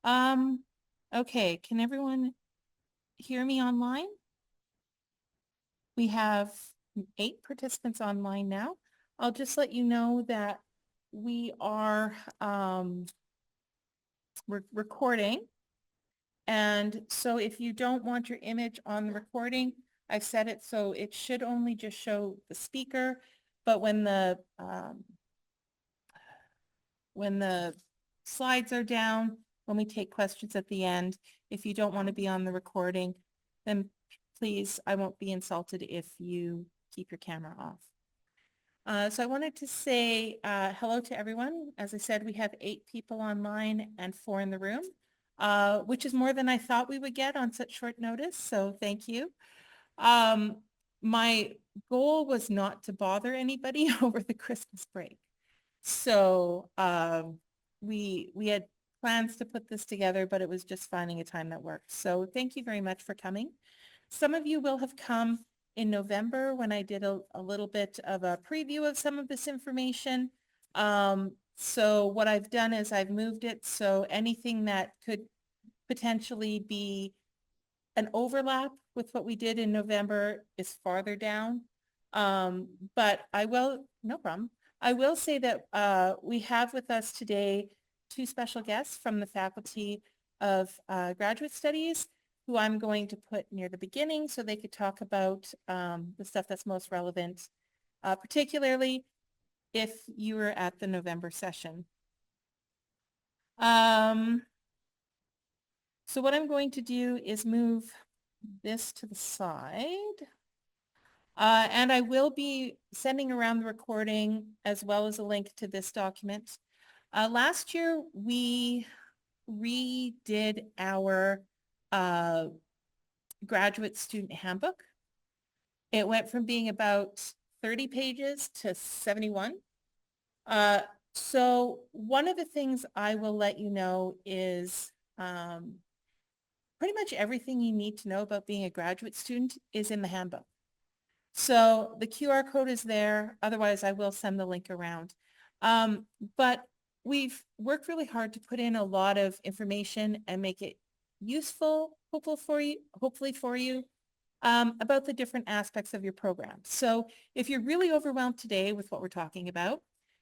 Um, okay, can everyone hear me online? We have 8 participants online now. I'll just let you know that we are we're recording. And so if you don't want your image on the recording, I've set it so it should only just show the speaker, but when the slides are down, when we take questions at the end, if you don't want to be on the recording, then please, I won't be insulted if you keep your camera off. So I wanted to say hello to everyone. As I said, we have 8 people online and 4 in the room, which is more than I thought we would get on such short notice. So thank you. My goal was not to bother anybody over the Christmas break. So we had plans to put this together, but it was just finding a time that worked. So thank you very much for coming. Some of you will have come in November when I did a little bit of a preview of some of this information. So what I've done is I've moved it so anything that could potentially be an overlap with what we did in November is farther down. But I will, no problem. I will say that we have with us today 2 special guests from the Faculty of Graduate Studies who I'm going to put near the beginning so they could talk about the stuff that's most relevant, particularly if you were at the November session. So what I'm going to do is move this to the side. And I will be sending around the recording as well as a link to this document. Last year, we redid our graduate student handbook. It went from being about 30 pages to 71. So one of the things I will let you know is pretty much everything you need to know about being a graduate student is in the handbook. So the QR code is there. Otherwise, I will send the link around. But we've worked really hard to put in a lot of information and make it useful, hopefully for you, about the different aspects of your program. So if you're really overwhelmed today with what we're talking about,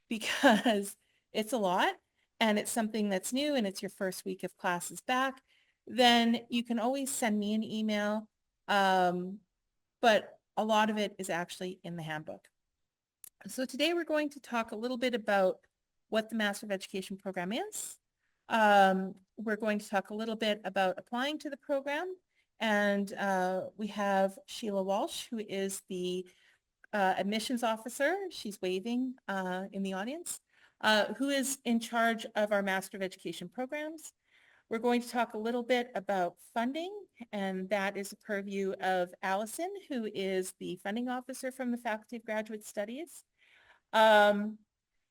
because it's a lot and it's something that's new and it's your first week of classes back, then you can always send me an email. But a lot of it is actually in the handbook. So today we're going to talk a little bit about what the Master of Education program is. We're going to talk a little bit about applying to the program. And we have Sheila Walsh, who is the admissions officer. She's waving in the audience, who is in charge of our Master of Education programs. We're going to talk a little bit about funding, and that is the purview of Allison, who is the funding officer from the Faculty of Graduate Studies. And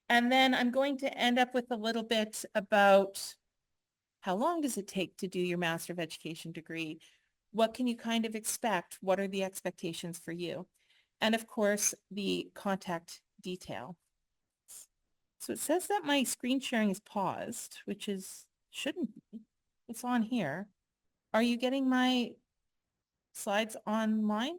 then I'm going to end up with a little bit about how long does it take to do your Master of Education degree? What can you kind of expect? What are the expectations for you? And of course, the contact detail. So it says that my screen sharing is paused, which shouldn't be. It's on here. Are you getting my slides online?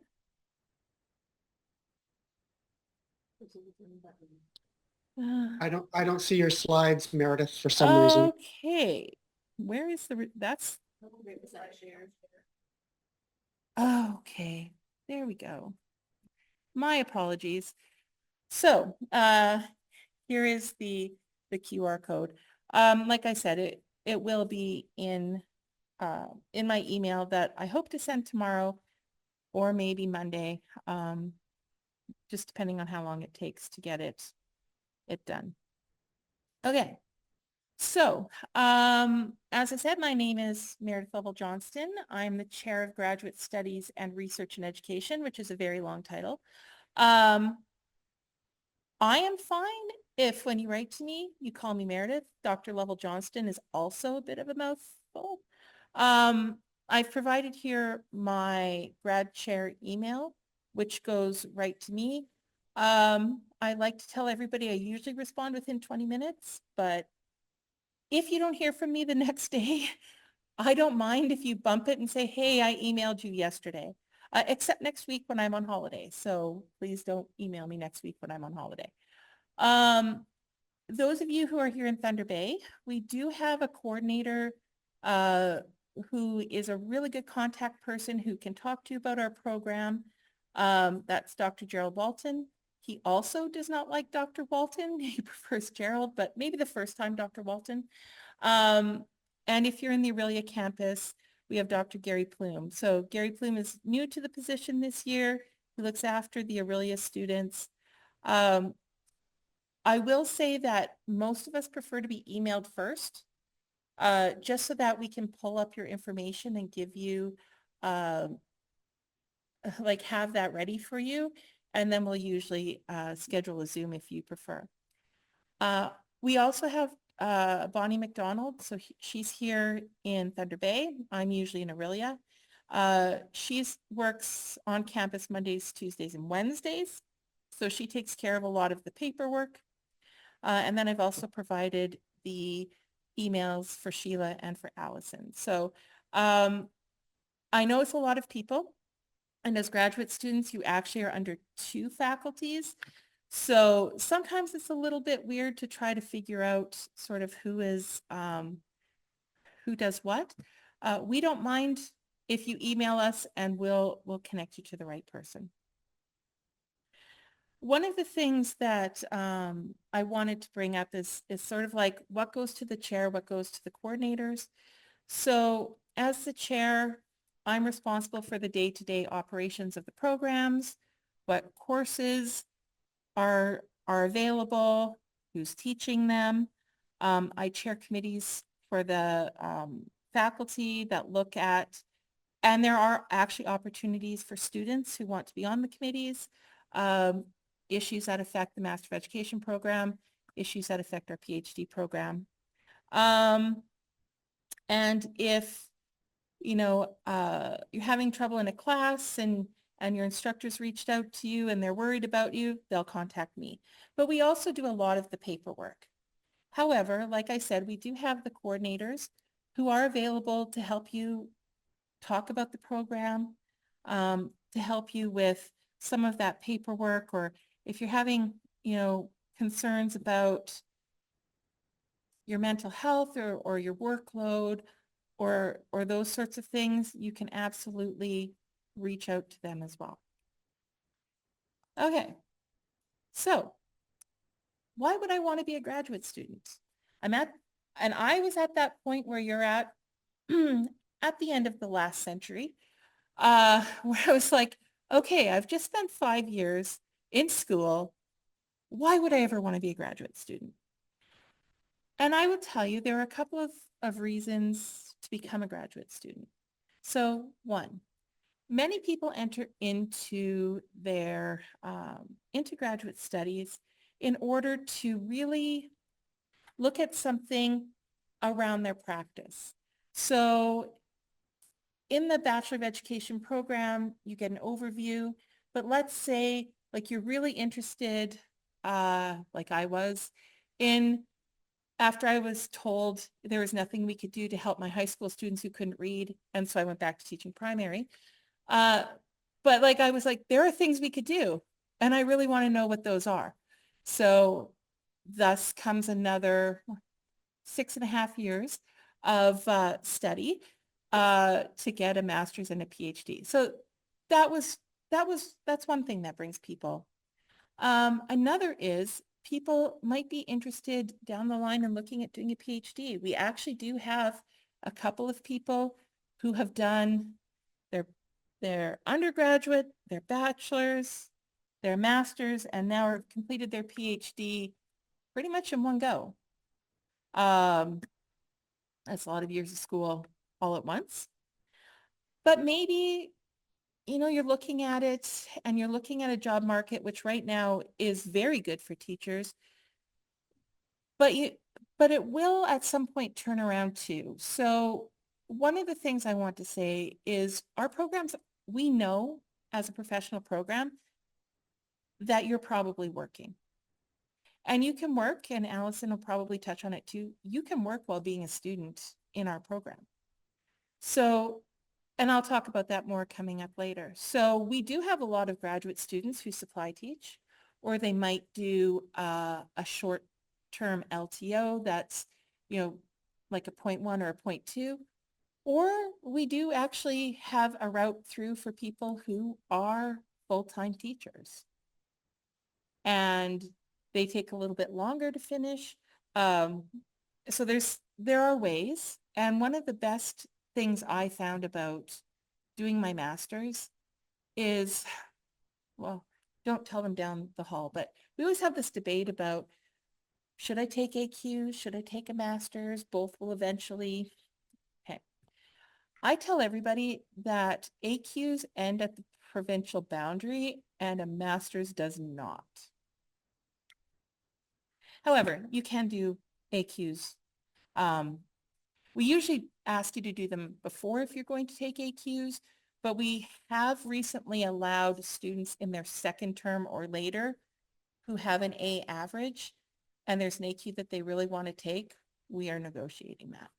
I don't see your slides, Meredith, for some reason. Okay. Where is that's okay. There we go. My apologies. So here is the QR code. Like I said, it will be in my email that I hope to send tomorrow or maybe Monday, just depending on how long it takes to get it done. Okay. So, as I said, my name is Meredith Lovell-Johnston. I'm the Chair of Graduate Studies and Research and Education, which is a very long title. I am fine if when you write to me, you call me Meredith. Dr. Lovell-Johnston is also a bit of a mouthful. I've provided here my grad chair email, which goes right to me. I like to tell everybody I usually respond within 20 minutes, but If you don't hear from me the next day, I don't mind if you bump it and say, hey, I emailed you yesterday, except next week when I'm on holiday. So please don't email me next week when I'm on holiday. Those of you who are here in Thunder Bay, we do have a coordinator who is a really good contact person who can talk to you about our program. That's Dr. Gerald Walton. He also does not like Dr. Walton. He prefers Gerald, but maybe the first time Dr. Walton. And if you're in the Aurelia campus, we have Dr. Gary Plume. So Gary Plume is new to the position this year. He looks after the Aurelia students. I will say that most of us prefer to be emailed first, just so that we can pull up your information and give you, like have that ready for you. And then we'll usually schedule a Zoom if you prefer. We also have Bonnie McDonald. So she's here in Thunder Bay. I'm usually in Aurelia. She works on campus Mondays, Tuesdays, and Wednesdays. So she takes care of a lot of the paperwork. And then I've also provided the emails for Sheila and for Allison. So I know it's a lot of people. And as graduate students, you actually are under 2 faculties. So sometimes it's a little bit weird to try to figure out sort of who does what. We don't mind if you email us and we'll connect you to the right person. One of the things that I wanted to bring up is sort of like what goes to the chair, what goes to the coordinators. So as the chair, I'm responsible for the day-to-day operations of the programs, what courses are available, who's teaching them. I chair committees for the faculty that look at, and there are actually opportunities for students who want to be on the committees, issues that affect the Master of Education program, issues that affect our PhD program. And if you're having trouble in a class and your instructors reached out to you and they're worried about you, they'll contact me. But we also do a lot of the paperwork. However, like I said, we do have the coordinators who are available to help you talk about the program, to help you with some of that paperwork, or if you're having, concerns about your mental health or your workload or those sorts of things, you can absolutely reach out to them as well. Okay, so why would I want to be a graduate student? And I was at that point where you're at at the end of the last century, where I was like, okay, I've just spent 5 years in school. Why would I ever want to be a graduate student? And I will tell you, there are a couple of reasons to become a graduate student. So one, many people enter into their into graduate studies in order to really look at something around their practice. So in the Bachelor of Education program, you get an overview, but let's say like you're really interested, like I was, in after I was told there was nothing we could do to help my high school students who couldn't read, and so I went back to teaching primary. But like I was like, there are things we could do, and I really want to know what those are. So thus comes another 6.5 years of study to get a master's and a PhD. So that's one thing that brings people. Another is people might be interested down the line in looking at doing a PhD. We actually do have a couple of people who have done their undergraduate, their bachelor's, their master's, and now have completed their PhD pretty much in one go. That's a lot of years of school all at once. But maybe, you're looking at it and you're looking at a job market, which right now is very good for teachers, but it will at some point turn around too. So one of the things I want to say is our programs, we know as a professional program that you're probably working. And you can work, and Allison will probably touch on it too. You can work while being a student in our program. So, and I'll talk about that more coming up later. So we do have a lot of graduate students who supply teach, or they might do a short-term LTO that's, like a 0.1 or a 0.2. Or we do actually have a route through for people who are full-time teachers. And they take a little bit longer to finish. So there are ways. And one of the best things I found about doing my master's is, well, don't tell them down the hall, but we always have this debate about, should I take AQ? Should I take a master's? Both will eventually. Okay. I tell everybody that AQs end at the provincial boundary and a master's does not. However, you can do AQs. We usually ask you to do them before if you're going to take AQs, but we have recently allowed students in their second term or later who have an A average and there's an AQ that they really want to take. We are negotiating that.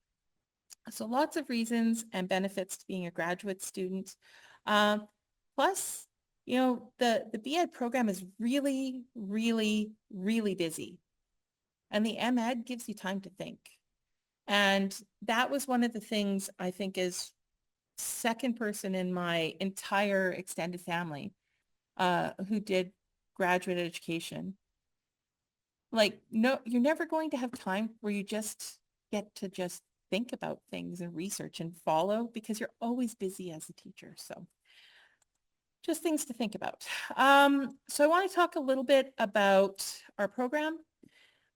So lots of reasons and benefits to being a graduate student. Plus, the B.Ed program is really, really, really busy. And the M.Ed gives you time to think. And that was one of the things I think is second person in my entire extended family who did graduate education. Like, no, you're never going to have time where you just get to just think about things and research and follow because you're always busy as a teacher. So just things to think about. So I want to talk a little bit about our program.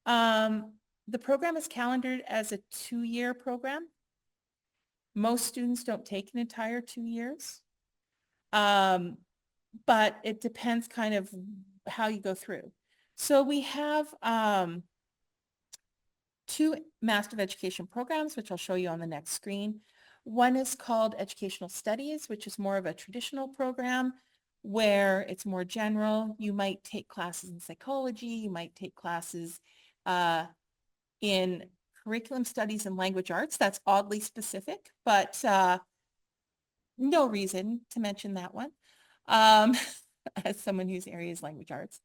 The program is calendared as a 2-year program. Most students don't take an entire 2 years. But it depends kind of how you go through. So we have 2 Master of Education programs, which I'll show you on the next screen. One is called Educational Studies, which is more of a traditional program where it's more general. You might take classes in psychology, you might take classes in curriculum studies and language arts. That's oddly specific, but no reason to mention that one as someone whose area is language arts.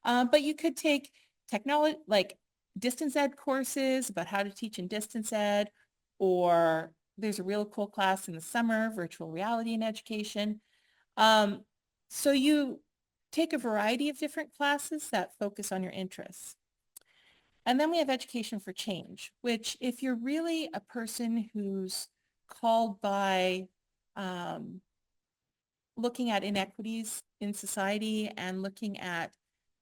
But you could take technology, like distance ed courses about how to teach in distance ed, or there's a real cool class in the summer, virtual reality in education. So you take a variety of different classes that focus on your interests. And then we have Education for Change, which if you're really a person who's called by looking at inequities in society and looking at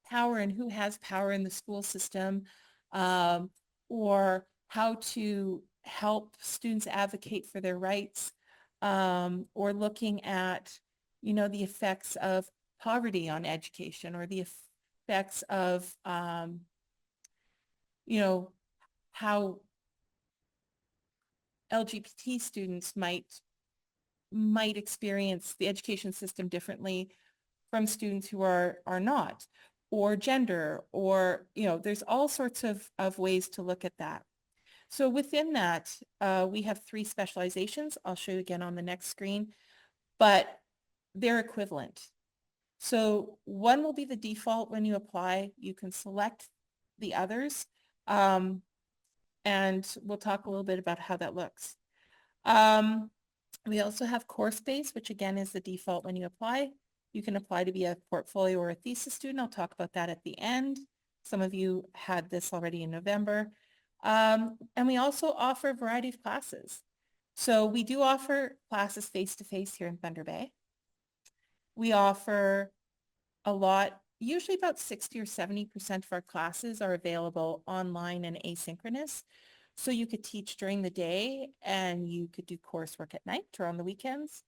power and who has power in the school system, or how to help students advocate for their rights, or looking at, the effects of poverty on education or the effects of, how LGBT students might experience the education system differently from students who are not, or gender, or, there's all sorts of ways to look at that. So within that, we have 3 specializations. I'll show you again on the next screen, but they're equivalent. So one will be the default when you apply. You can select the others, and we'll talk a little bit about how that looks. We also have course-based, which again is the default when you apply. You can apply to be a portfolio or a thesis student. I'll talk about that at the end. Some of you had this already in November. And we also offer a variety of classes. So we do offer classes face-to-face here in Thunder Bay. We offer a lot, usually about 60 or 70% of our classes are available online and asynchronous. So you could teach during the day and you could do coursework at night or on the weekends.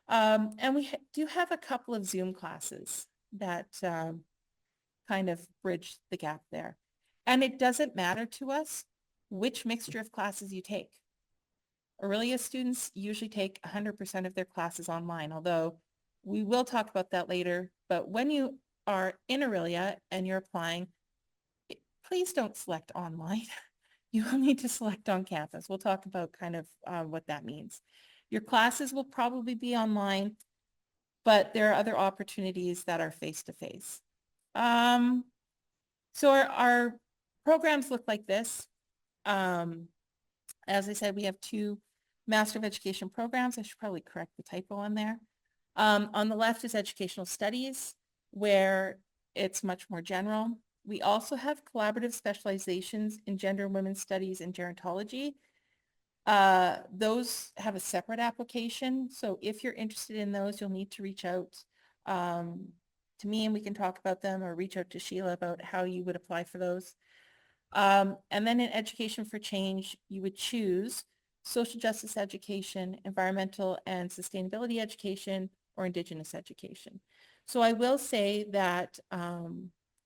And we do have a couple of Zoom classes that kind of bridge the gap there. And it doesn't matter to us which mixture of classes you take. Aurelia students usually take 100% of their classes online, although we will talk about that later. But when you are in Aurelia and you're applying, please don't select online. You will need to select on campus. We'll talk about kind of what that means. Your classes will probably be online, but there are other opportunities that are face-to-face. So our programs look like this. As I said, we have 2 Master of Education programs. I should probably correct the typo on there. On the left is Educational Studies, where it's much more general. We also have collaborative specializations in Gender and Women's Studies and Gerontology. Those have a separate application. So if you're interested in those, you'll need to reach out to me and we can talk about them, or reach out to Sheila about how you would apply for those. And then in Education for Change, you would choose social justice education, environmental and sustainability education, or Indigenous education. So I will say that,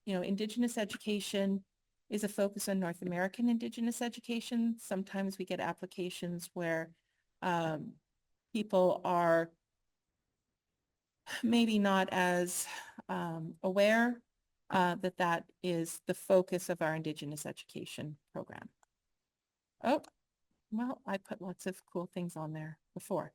Indigenous education is a focus on North American Indigenous education. Sometimes we get applications where people are maybe not as aware that that is the focus of our Indigenous education program. Oh, well, I put lots of cool things on there before.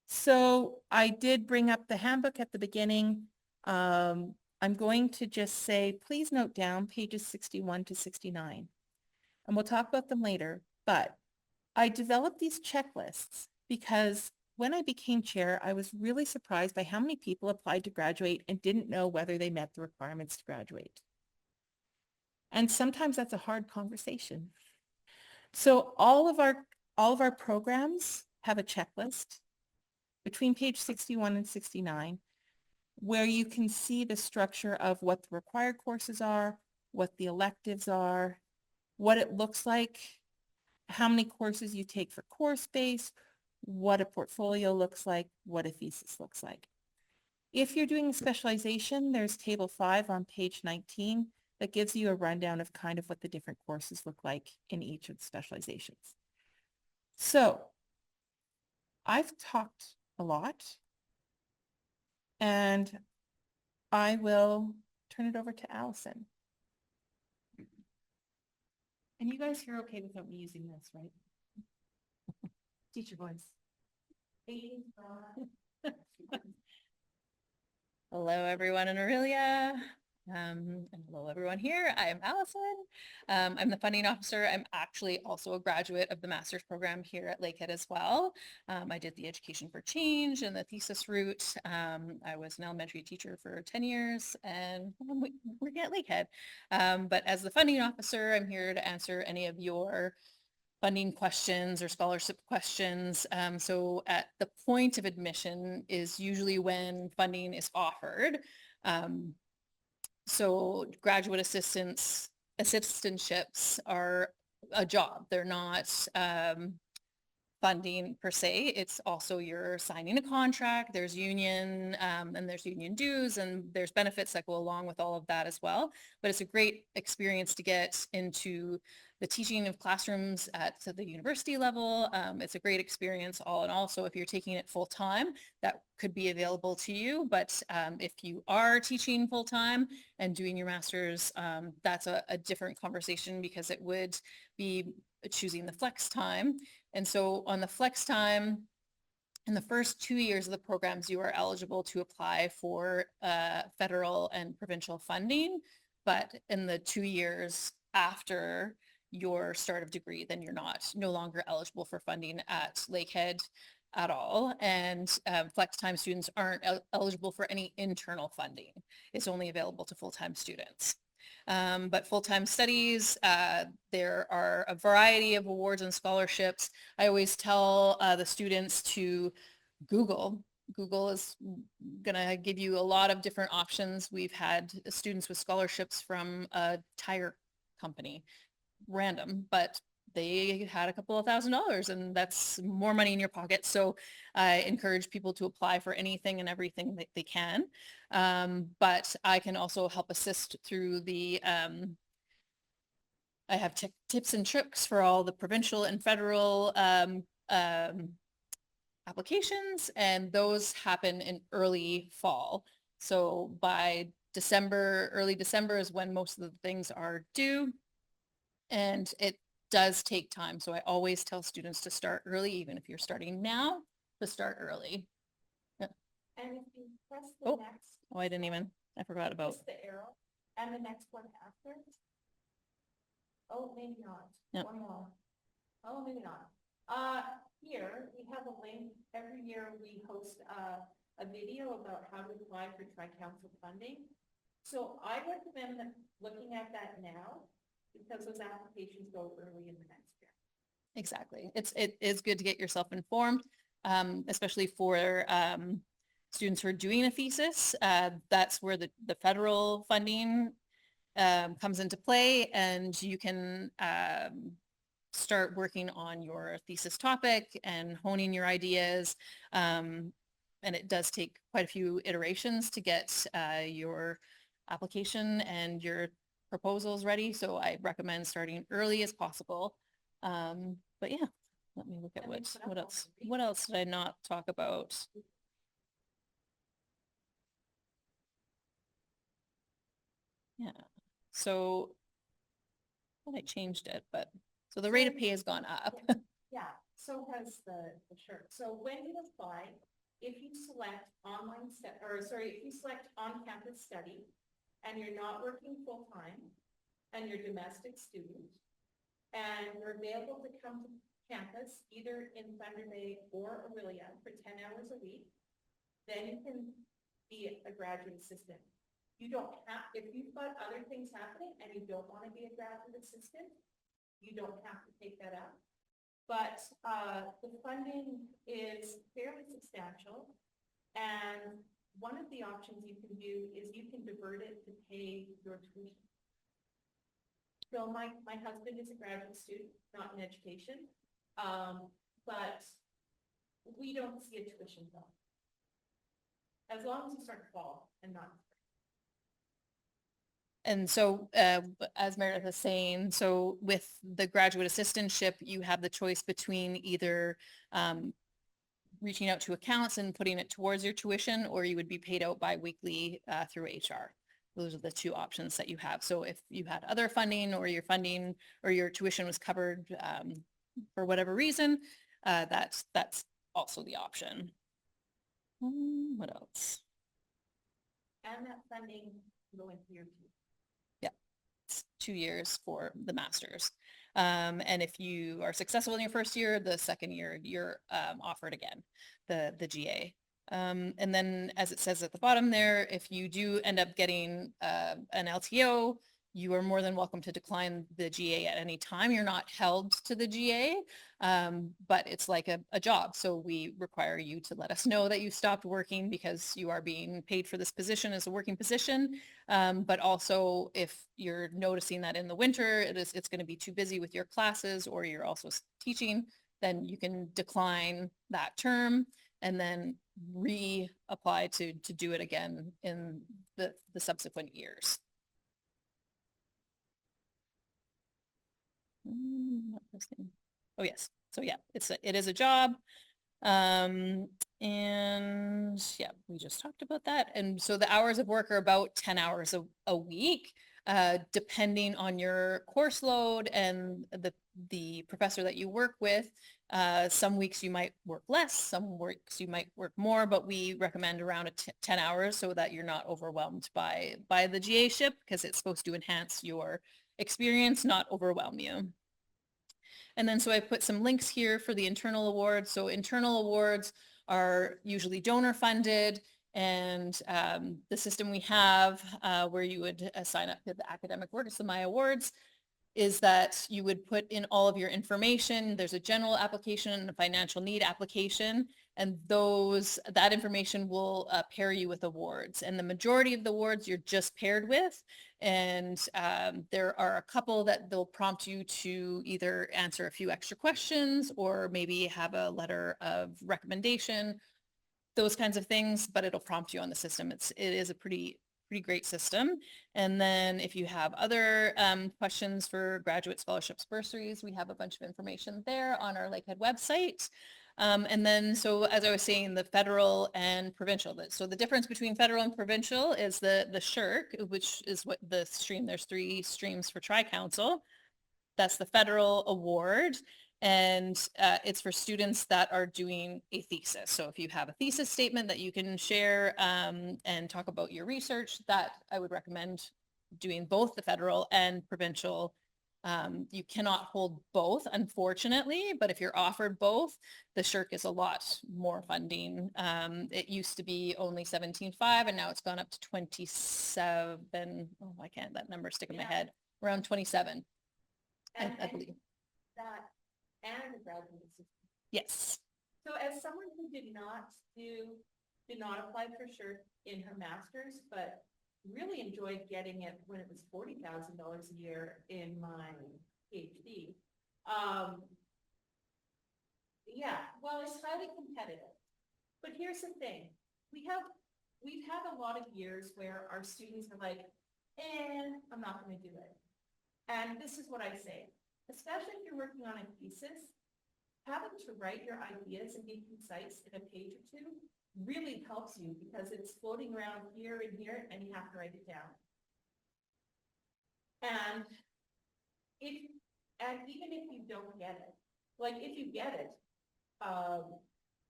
So I did bring up the handbook at the beginning. I'm going to just say, please note down pages 61 to 69, and we'll talk about them later. But I developed these checklists because when I became chair, I was really surprised by how many people applied to graduate and didn't know whether they met the requirements to graduate. And sometimes that's a hard conversation. So all of our programs have a checklist between page 61 and 69, where you can see the structure of what the required courses are, what the electives are, what it looks like, how many courses you take for course base, what a portfolio looks like, what a thesis looks like. If you're doing a specialization, there's table 5 on page 19 that gives you a rundown of kind of what the different courses look like in each of the specializations. So I've talked a lot, and I will turn it over to Allison. And you guys are okay without me using this, right? Teacher voice. Hello, everyone in Aurelia. And hello, everyone here. I'm Allison. I'm the funding officer. I'm actually also a graduate of the master's program here at Lakehead as well. I did the Education for Change and the thesis route. I was an elementary teacher for 10 years and we're at Lakehead. But as the funding officer, I'm here to answer any of your funding questions or scholarship questions. So at the point of admission is usually when funding is offered. So graduate assistantships are a job. They're not funding per se. It's also you're signing a contract, there's union and there's union dues and there's benefits that go along with all of that as well. But it's a great experience to get into the teaching of classrooms at the university level. It's a great experience all in all. So if you're taking it full time, that could be available to you. But if you are teaching full time and doing your master's, that's a different conversation because it would be choosing the flex time. And so on the flex time, in the first 2 years of the programs, you are eligible to apply for federal and provincial funding. But in the 2 years after your start of degree, then you're no longer eligible for funding at Lakehead at all. And flex time students aren't eligible for any internal funding. It's only available to full-time students. But full-time studies, there are a variety of awards and scholarships. I always tell the students to Google. Google is going to give you a lot of different options. We've had students with scholarships from a tire company, random, but they had a couple of $1,000s and that's more money in your pocket. So I encourage people to apply for anything and everything that they can. But I can also help assist through the, I have tips and tricks for all the provincial and federal applications, and those happen in early fall. So by December, early December is when most of the things are due. And it does take time. So I always tell students to start early, even if you're starting now, to start early. And if you press Oh. the next. Oh, I didn't even, I forgot about. Press the arrow and the next one after. Oh, maybe not. Yep. One more. Oh, maybe not. Here we have a link. Every year we host a video about how to apply for Tri-Council funding. So I recommend looking at that now because those applications go early in the next year. Exactly. It is good to get yourself informed, especially for students who are doing a thesis. That's where the federal funding comes into play, and you can start working on your thesis topic and honing your ideas. And it does take quite a few iterations to get your application and your proposals ready. So I recommend starting early as possible. But yeah, let me look at what else did I not talk about? Yeah, so I changed it, but so the rate of pay has gone up. Yeah, so has the shirt. So when you apply, if you select if you select on-campus study and you're not working full-time and you're a domestic student and you're available to come to campus either in Thunder Bay or Aurelia for 10 hours a week, then you can be a graduate assistant. You don't have, if you've got other things happening and you don't want to be a graduate assistant, you don't have to take that up. But the funding is fairly substantial. And one of the options you can do is you can divert it to pay your tuition. So my husband is a graduate student, not in education, but we don't see a tuition bill. As long as you start to fall and not. And so, as Meredith is saying, so with the graduate assistantship, you have the choice between either reaching out to accounts and putting it towards your tuition, or you would be paid out bi-weekly through HR. Those are the two options that you have. So if you had other funding or your funding or your tuition was covered for whatever reason, that's also the option. What else? And that funding going to your 2 years for the master's. And if you are successful in your first year, the second year, you're offered again, the GA. And then as it says at the bottom there, if you do end up getting an LTO, you are more than welcome to decline the GA at any time. You're not held to the GA, but it's like a job. So we require you to let us know that you stopped working because you are being paid for this position as a working position. But also if you're noticing that in the winter, it's going to be too busy with your classes or you're also teaching, then you can decline that term and then reapply to do it again in the subsequent years. Oh yes. So yeah, it is a job. And yeah, we just talked about that. And so the hours of work are about 10 hours a week, depending on your course load and the professor that you work with. Some weeks you might work less, some weeks you might work more, but we recommend around 10 hours so that you're not overwhelmed by the GA-ship because it's supposed to enhance your experience, not overwhelm you. And then so I put some links here for the internal awards. So internal awards are usually donor funded, and the system we have where you would sign up to the academic works of My Awards is that you would put in all of your information. There's a general application and a financial need application, and that information will pair you with awards. And the majority of the awards you're just paired with, and there are a couple that they'll prompt you to either answer a few extra questions or maybe have a letter of recommendation, those kinds of things, but it'll prompt you on the system. It is a pretty great system. And then if you have other questions for graduate scholarships, bursaries, we have a bunch of information there on our Lakehead website. And then, so as I was saying, the federal and provincial. So the difference between federal and provincial is the SHRC, which is what the stream, there's 3 streams for Tri-Council. That's the federal award. And it's for students that are doing a thesis. So if you have a thesis statement that you can share and talk about your research, that I would recommend doing both the federal and provincial. You cannot hold both, unfortunately, but if you're offered both, the SHRC is a lot more funding. It used to be only 17.5 and now it's gone up to 27. Oh, I can't, that number stick in my head, around 27. I believe. That and the graduate assistant. Yes. So as someone who did not apply for SHRC in her master's, but really enjoyed getting it when it was $40,000 a year in my PhD. Yeah, well, it's highly competitive. But here's the thing, we've had a lot of years where our students are like, I'm not going to do it. And this is what I say, especially if you're working on a thesis, having to write your ideas and be concise in a page or 2 really helps you because it's floating around here and here and you have to write it down. And even if you don't get it, like if you get it,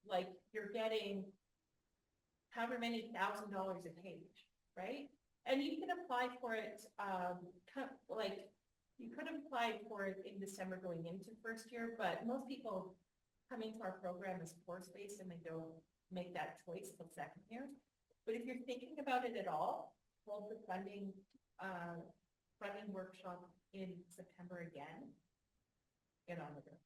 like you're getting however many $1,000 a page, right? And you can apply for it, like you could apply for it in December going into first year, but most people come into our program as course-based and they don't make that choice till second year. But if you're thinking about it at all, hold the funding workshop in September again. Get on with it.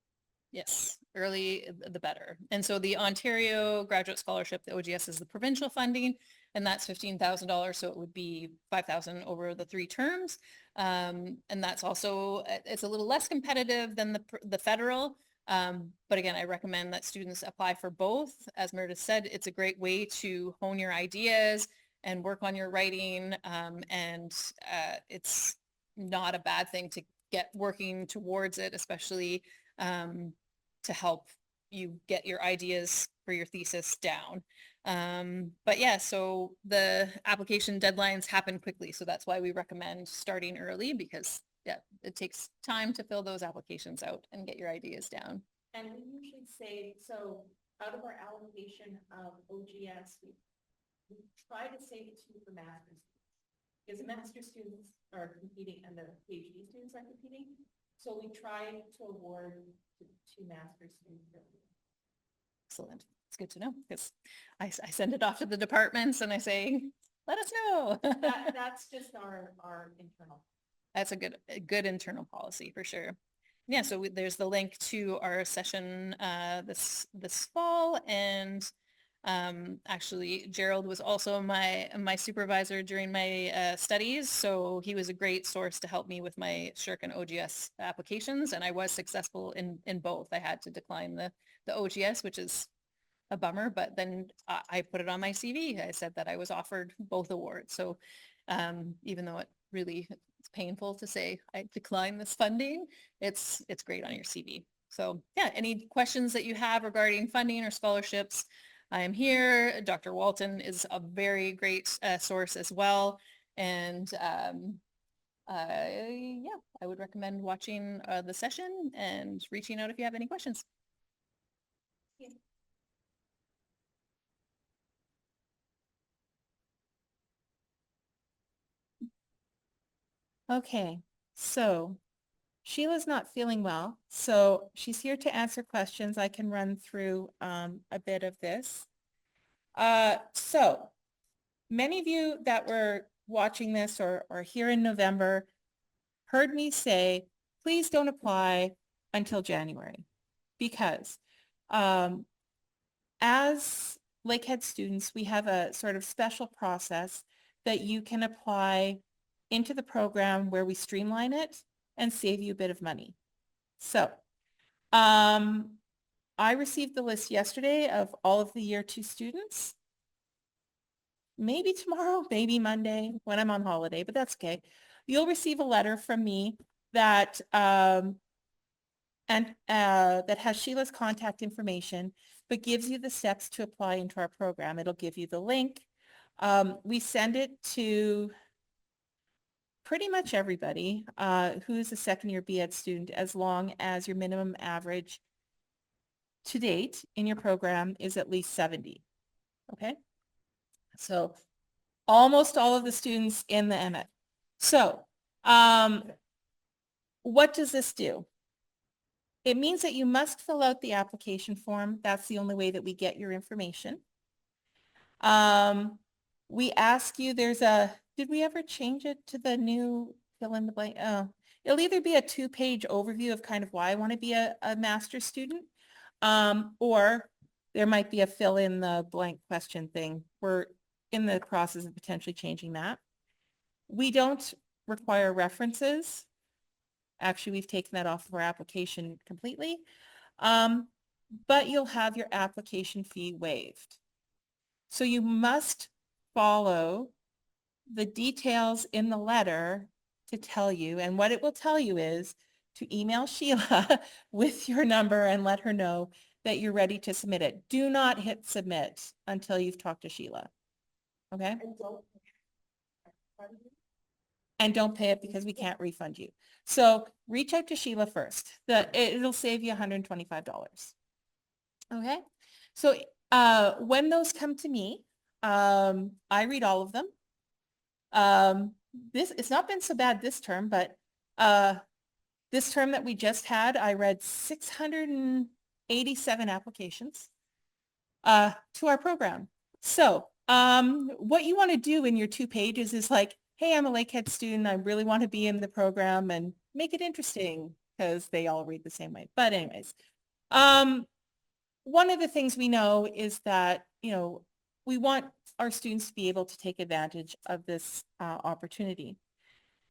Yes, early the better. And so the Ontario Graduate Scholarship, the OGS, is the provincial funding, and that's $15,000. So it would be $5,000 over the 3 terms. And that's also, it's a little less competitive than the federal. But again, I recommend that students apply for both. As Meredith said, it's a great way to hone your ideas and work on your writing. And it's not a bad thing to get working towards it, especially to help you get your ideas for your thesis down. But yeah, so the application deadlines happen quickly. So that's why we recommend starting early because yeah, it takes time to fill those applications out and get your ideas down. And we usually say, so out of our allocation of OGS, we try to save 2 for master's because the master's students are competing and the PhD students are competing. So we try to award 2 master's students. Excellent. It's good to know because I send it off to the departments and I say, let us know. That's just our internal. That's a good internal policy for sure. Yeah, so there's the link to our session this fall, and actually Gerald was also my supervisor during my studies, so he was a great source to help me with my SHRC and OGS applications, and I was successful in both. I had to decline the OGS, which is a bummer, but then I put it on my CV. I said that I was offered both awards. So even though it's painful to say I decline this funding, it's great on your CV. So yeah, any questions that you have regarding funding or scholarships, I am here. Dr. Walton is a very great source as well. And yeah, I would recommend watching the session and reaching out if you have any questions. Yeah. Okay, so Sheila's not feeling well, so she's here to answer questions. I can run through a bit of this. So many of you that were watching this or here in November heard me say, please don't apply until January because as Lakehead students, we have a sort of special process that you can apply into the program where we streamline it and save you a bit of money. So I received the list yesterday of all of the year 2 students. Maybe tomorrow, maybe Monday when I'm on holiday, but that's okay. You'll receive a letter from me that and that has Sheila's contact information, but gives you the steps to apply into our program. It'll give you the link. We send it to pretty much everybody who's a second-year BEd student, as long as your minimum average to date in your program is at least 70. Okay. So almost all of the students in the MED. So what does this do? It means that you must fill out the application form. That's the only way that we get your information. We ask you, did we ever change it to the new fill in the blank? Oh, it'll either be a 2-page overview of kind of why I want to be a master's student, or there might be a fill in the blank question thing. We're in the process of potentially changing that. We don't require references. Actually, we've taken that off of our application completely. But you'll have your application fee waived. So you must follow the details in the letter to tell you, and what it will tell you is to email Sheila with your number and let her know that you're ready to submit it. Do not hit submit until you've talked to Sheila. Okay? And don't pay it because we can't refund you. So reach out to Sheila first. It'll save you $125. Okay? So when those come to me, I read all of them. It's not been so bad this term, but this term that we just had, I read 687 applications to our program. So what you want to do in your 2 pages is like, hey, I'm a Lakehead student. I really want to be in the program, and make it interesting because they all read the same way. But anyways, one of the things we know is that, we want our students to be able to take advantage of this opportunity.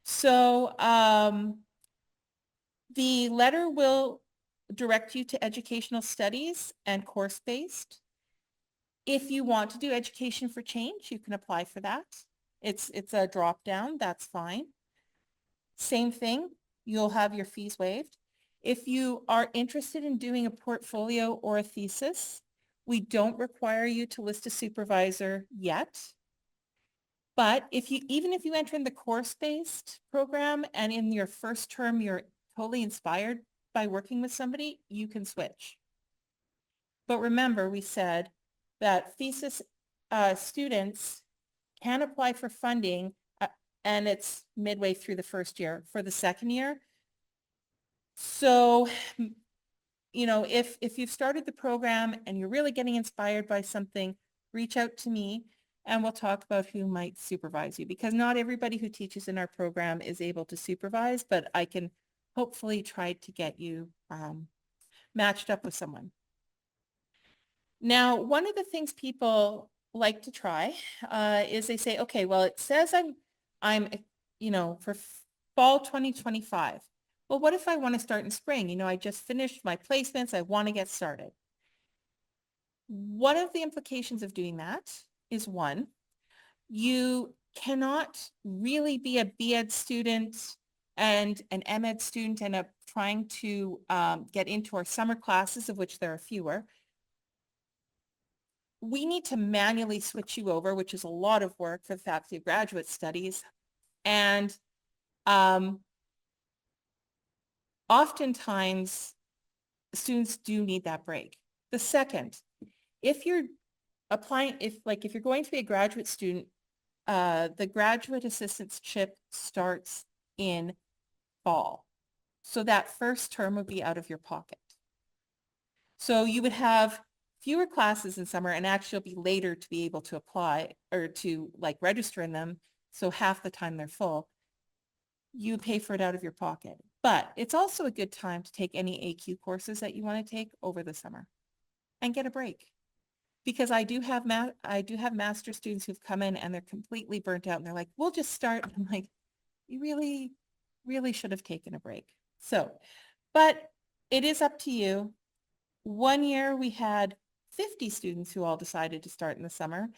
So the letter will direct you to educational studies and course-based. If you want to do education for change, you can apply for that. It's a drop down, that's fine. Same thing, you'll have your fees waived. If you are interested in doing a portfolio or a thesis, we don't require you to list a supervisor yet. But even if you enter in the course-based program and in your first term, you're totally inspired by working with somebody, you can switch. But remember, we said that thesis students can apply for funding and it's midway through the first year. For the second year, so if you've started the program and you're really getting inspired by something, reach out to me and we'll talk about who might supervise you, because not everybody who teaches in our program is able to supervise, but I can hopefully try to get you matched up with someone. Now, one of the things people like to try is they say, okay, well, it says I'm for fall 2025. Well, what if I want to start in spring? I just finished my placements. I want to get started. One of the implications of doing that is, one, you cannot really be a BEd student and an MEd student and trying to get into our summer classes, of which there are fewer. We need to manually switch you over, which is a lot of work for the Faculty of Graduate Studies. And oftentimes, students do need that break. The second, if you're applying, if you're going to be a graduate student, the graduate assistantship starts in fall. So that first term would be out of your pocket. So you would have fewer classes in summer, and actually it'll be later to be able to apply or to register in them. So half the time they're full. You pay for it out of your pocket. But it's also a good time to take any AQ courses that you want to take over the summer and get a break. Because I do have master students who've come in and they're completely burnt out and they're like, we'll just start. And I'm like, you really, really should have taken a break. So, but it is up to you. One year we had 50 students who all decided to start in the summer.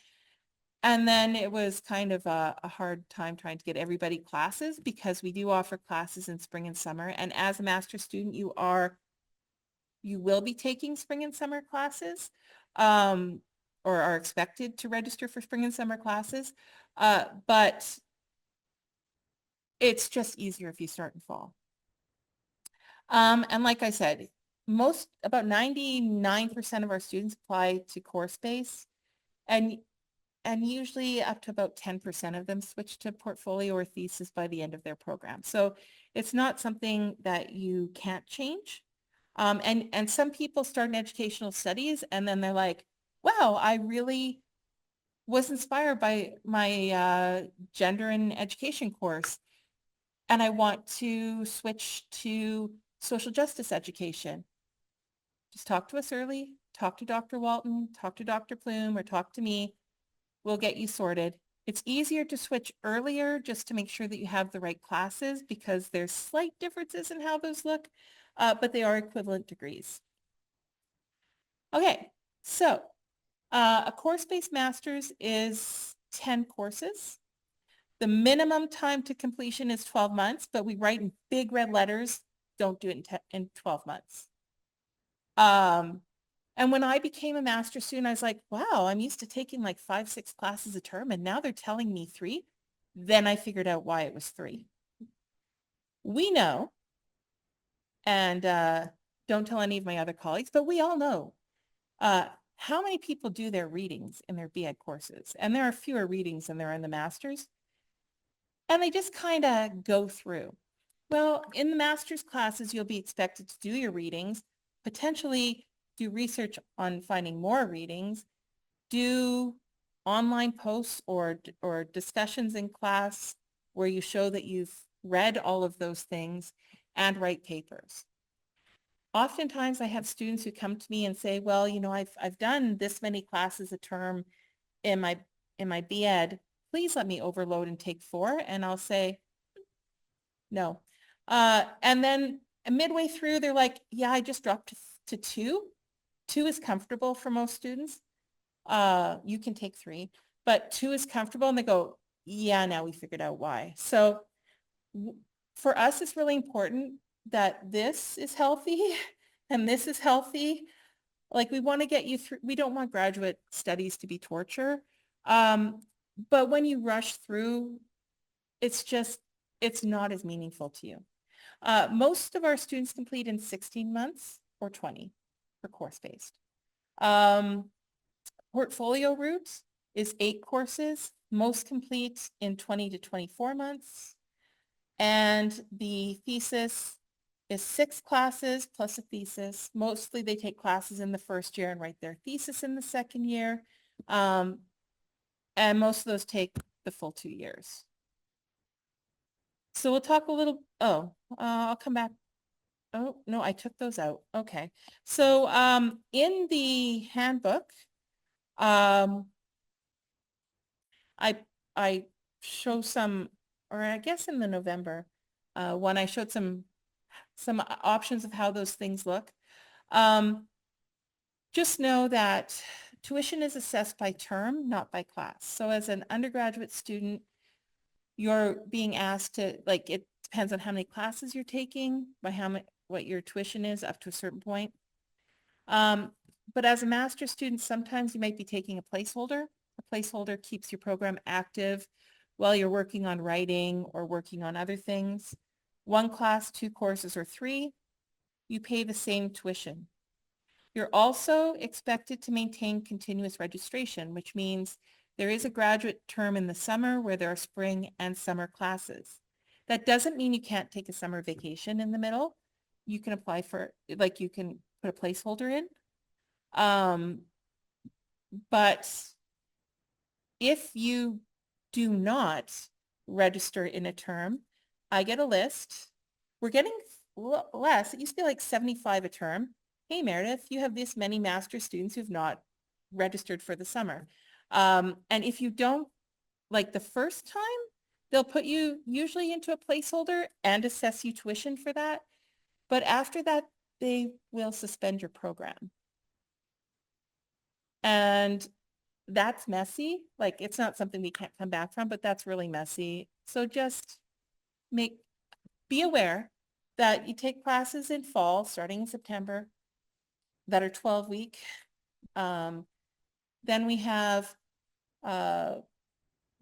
And then it was kind of a hard time trying to get everybody classes, because we do offer classes in spring and summer. And as a master's student, you are you will be taking spring and summer classes, or are expected to register for spring and summer classes. But it's just easier if you start in fall. And like I said, about 99% of our students apply to course base, and usually up to about 10% of them switch to portfolio or thesis by the end of their program. So it's not something that you can't change. And some people start in educational studies and then they're like, wow, I really was inspired by my gender and education course, and I want to switch to social justice education. Just talk to us early, talk to Dr. Walton, talk to Dr. Plume, or talk to me. We'll get you sorted. It's easier to switch earlier just to make sure that you have the right classes, because there's slight differences in how those look, but they are equivalent degrees. Okay, so a course-based master's is 10 courses. The minimum time to completion is 12 months, but we write in big red letters, don't do it in 12 months. And when I became a master's student, I was like, wow, I'm used to taking like 5, 6 classes a term, and now they're telling me 3. Then I figured out why it was 3. We know, and don't tell any of my other colleagues, but we all know how many people do their readings in their BEd courses. And there are fewer readings than there are in the master's. And they just kind of go through. Well, in the master's classes, you'll be expected to do your readings, potentially do research on finding more readings, do online posts or discussions in class where you show that you've read all of those things, and write papers. Oftentimes I have students who come to me and say, well, you know, I've done this many classes a term in my BEd. Please let me overload and take 4. And I'll say, no. And then midway through, they're like, yeah, I just dropped to 2. 2 is comfortable for most students. You can take 3, but 2 is comfortable. And they go, yeah, now we figured out why. So for us, it's really important that this is healthy and this is healthy. Like, we want to get you through. We don't want graduate studies to be torture. But when you rush through, it's not as meaningful to you. Most of our students complete in 16 months or 20 for course-based. Portfolio route is 8 courses, most complete in 20 to 24 months. And the thesis is 6 classes plus a thesis. Mostly they take classes in the first year and write their thesis in the second year. And most of those take the full 2 years. So we'll talk a little, I'll come back. Oh, no, I took those out. Okay. So in the handbook, I show some, or I guess in the November when I showed some options of how those things look. Just know that tuition is assessed by term, not by class. So as an undergraduate student, you're being asked to, like, it depends on how many classes you're taking, by what your tuition is up to a certain point. But as a master's student, sometimes you might be taking a placeholder. A placeholder keeps your program active while you're working on writing or working on other things. 1 class, 2 courses, or 3, you pay the same tuition. You're also expected to maintain continuous registration, which means there is a graduate term in the summer where there are spring and summer classes. That doesn't mean you can't take a summer vacation in the middle. You can apply for, like, you can put a placeholder in. But if you do not register in a term, I get a list. We're getting less. It used to be like 75 a term. Hey, Meredith, you have this many master's students who've not registered for the summer. And if you don't, like, the first time, they'll put you usually into a placeholder and assess you tuition for that. But after that, they will suspend your program. And that's messy. Like, it's not something we can't come back from, but that's really messy. So just be aware that you take classes in fall, starting in September, that are 12-week. Then we have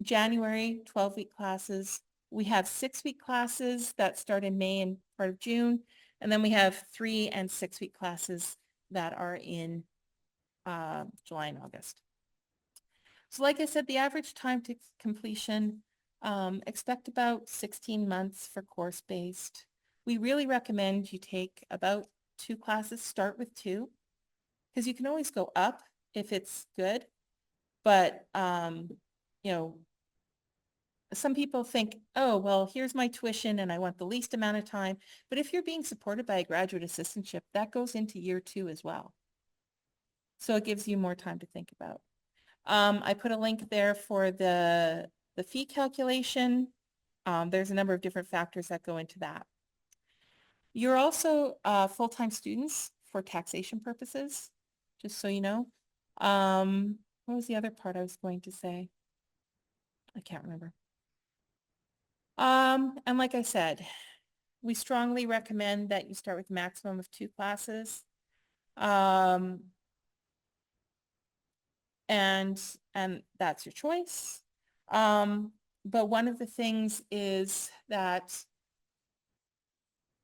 January 12-week classes. We have 6-week classes that start in May and part of June. And then we have 3 and 6-week classes that are in July and August. So like I said, the average time to completion, expect about 16 months for course-based. We really recommend you take about 2 classes, start with 2, because you can always go up if it's good. But, you know, some people think, oh, well, here's my tuition and I want the least amount of time. But if you're being supported by a graduate assistantship, that goes into year 2 as well. So it gives you more time to think about. I put a link there for the fee calculation. There's a number of different factors that go into that. You're also full-time students for taxation purposes, just so you know. What was the other part I was going to say? I can't remember. And like I said, we strongly recommend that you start with a maximum of 2 classes. And that's your choice. But one of the things is that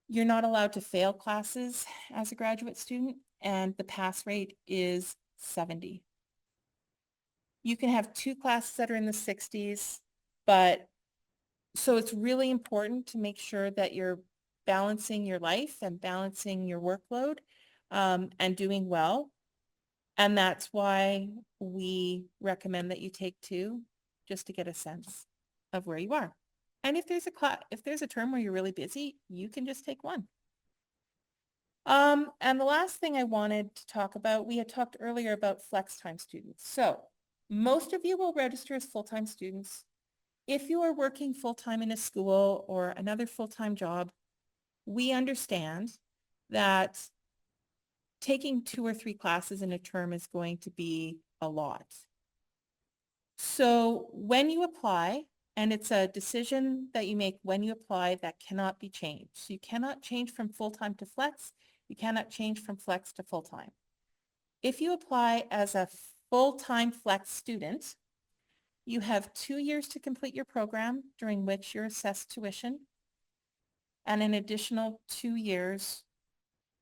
you're not allowed to fail classes as a graduate student, and the pass rate is 70. You can have 2 classes that are in the 60s, but so it's really important to make sure that you're balancing your life and balancing your workload, and doing well. And that's why we recommend that you take 2, just to get a sense of where you are. And if there's a term where you're really busy, you can just take 1. And the last thing I wanted to talk about, we had talked earlier about flex time students. So most of you will register as full-time students. If you are working full-time in a school or another full-time job, we understand that taking 2 or 3 classes in a term is going to be a lot. So when you apply, and it's a decision that you make when you apply that cannot be changed. So you cannot change from full-time to flex. You cannot change from flex to full-time. If you apply as a full-time flex student, you have 2 years to complete your program, during which you're assessed tuition, and an additional 2 years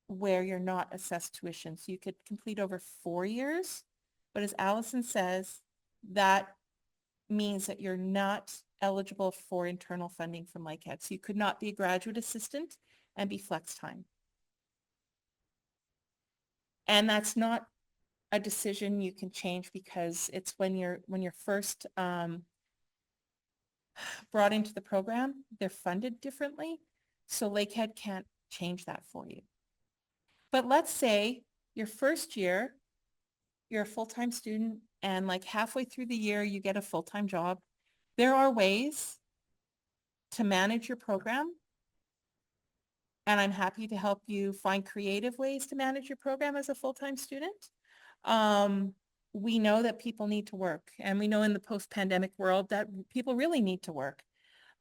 where you're not assessed tuition. So you could complete over 4 years, but as Allison says, that means that you're not eligible for internal funding from LICAD. So you could not be a graduate assistant and be flex time. And that's not a decision you can change, because it's when you're first brought into the program, they're funded differently. So LACAD can't change that for you. But let's say your first year, you're a full-time student, and like halfway through the year, you get a full-time job. There are ways to manage your program, and I'm happy to help you find creative ways to manage your program as a full-time student. We know that people need to work, and we know in the post-pandemic world that people really need to work.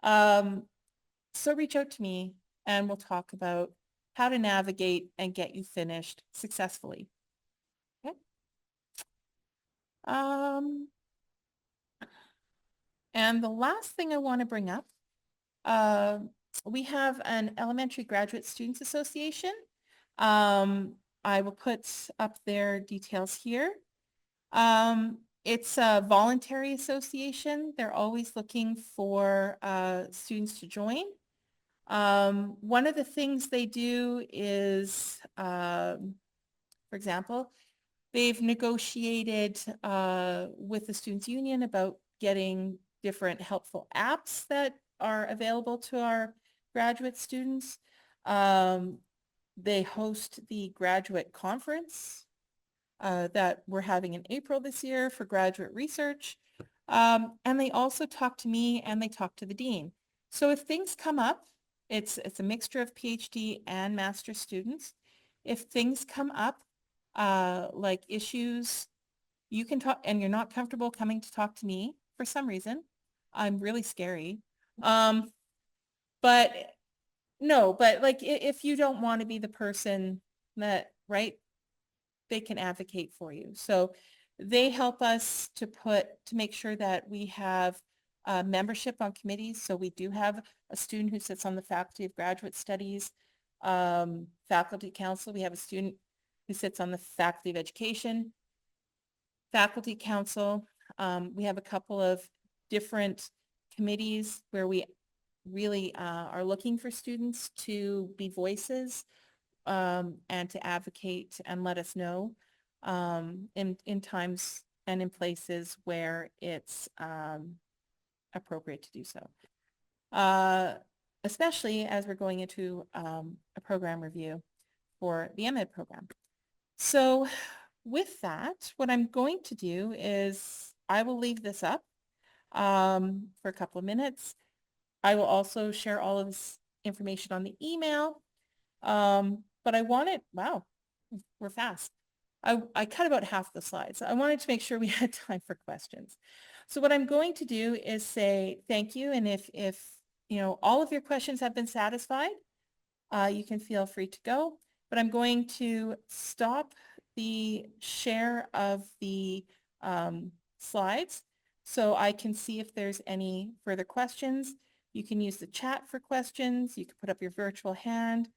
So reach out to me and we'll talk about how to navigate and get you finished successfully. Okay. And the last thing I want to bring up, we have an Elementary Graduate Students Association. I will put up their details here. It's a voluntary association. They're always looking for students to join. One of the things they do is, for example, they've negotiated with the Students' Union about getting different helpful apps that are available to our graduate students. They host the graduate conference that we're having in April this year for graduate research. And they also talk to me and they talk to the dean. So if things come up, it's a mixture of PhD and master's students. If things come up, like issues, you can talk, and you're not comfortable coming to talk to me for some reason. I'm really scary. But no, but like if you don't want to be the person that, right? they can advocate for you. So they help us to make sure that we have membership on committees. So we do have a student who sits on the Faculty of Graduate Studies, Faculty Council. We have a student who sits on the Faculty of Education, Faculty Council. We have a couple of different committees where we really are looking for students to be voices and to advocate and let us know in times and in places where it's appropriate to do so. Especially as we're going into a program review for the MEd program. So with that, what I'm going to do is I will leave this up for a couple of minutes. I will also share all of this information on the email. But I wanted, wow, we're fast. I cut about half the slides. I wanted to make sure we had time for questions. So what I'm going to do is say thank you. And if you know, all of your questions have been satisfied, you can feel free to go. But I'm going to stop the share of the slides so I can see if there's any further questions. You can use the chat for questions. You can put up your virtual hand.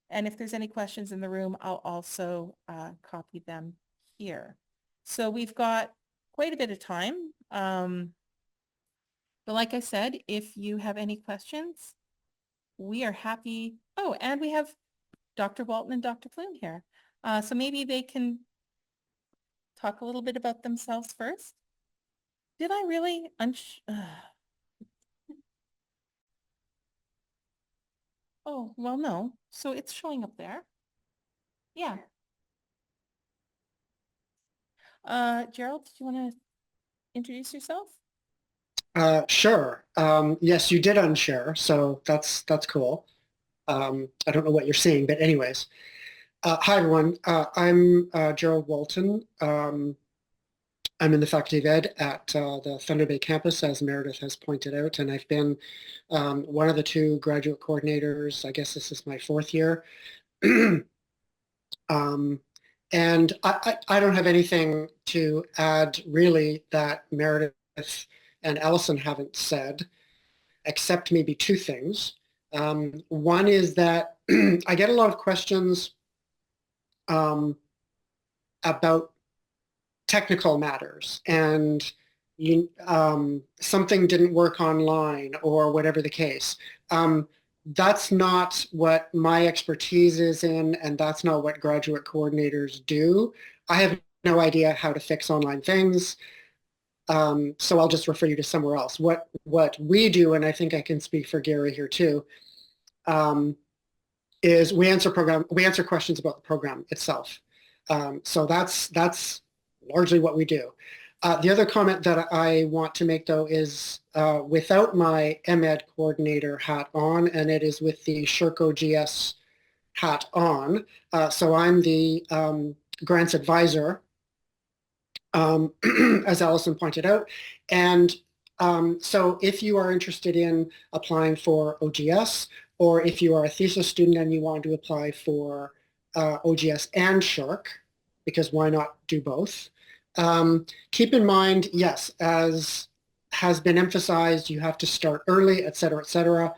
And if there's any questions in the room, I'll also copy them here. So we've got quite a bit of time. But like I said, if you have any questions, we are happy. Oh, and we have Dr. Walton and Dr. Plume here. So maybe they can talk a little bit about themselves first. Did I really? Oh, well, no. So it's showing up there. Yeah. Gerald, do you want to introduce yourself? Sure. Yes, you did unshare, so that's cool. I don't know what you're seeing, but anyways. Hi, everyone. I'm Gerald Walton. I'm in the Faculty of Ed at the Thunder Bay campus, as Meredith has pointed out, and I've been one of the two graduate coordinators. I guess this is my fourth year. And I don't have anything to add, really, that Meredith and Allison haven't said, except maybe two things. One is that I get a lot of questions about technical matters, and something didn't work online or whatever the case. That's not what my expertise is in, and that's not what graduate coordinators do. I have no idea how to fix online things, so I'll just refer you to somewhere else. What we do, and I think I can speak for Gary here too, is we answer questions about the program itself. So that's largely what we do. The other comment that I want to make, though, is without my MEd coordinator hat on, and it is with the SSHRC OGS hat on. So I'm the grants advisor, as Allison pointed out. And so if you are interested in applying for OGS, or if you are a thesis student and you want to apply for OGS and SSHRC, because why not do both? Keep in mind, yes, as has been emphasized, you have to start early, et cetera, et cetera.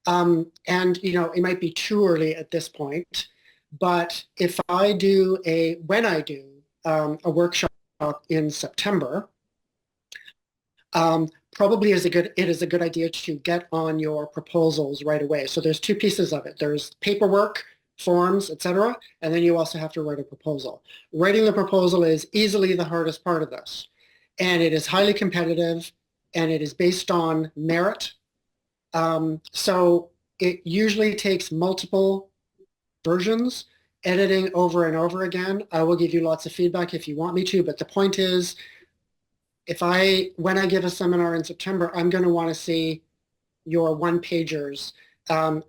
And, you know, it might be too early at this point, but if I do when I do a workshop in September, probably it is a good idea to get on your proposals right away. So there's two pieces of it. There's paperwork, forms, etc., and then you also have to write a proposal. Writing the proposal is easily the hardest part of this, and it is highly competitive, and it is based on merit. So it usually takes multiple versions, editing over and over again. I will give you lots of feedback if you want me to, but the point is, when I give a seminar in September, I'm going to want to see your one-pagers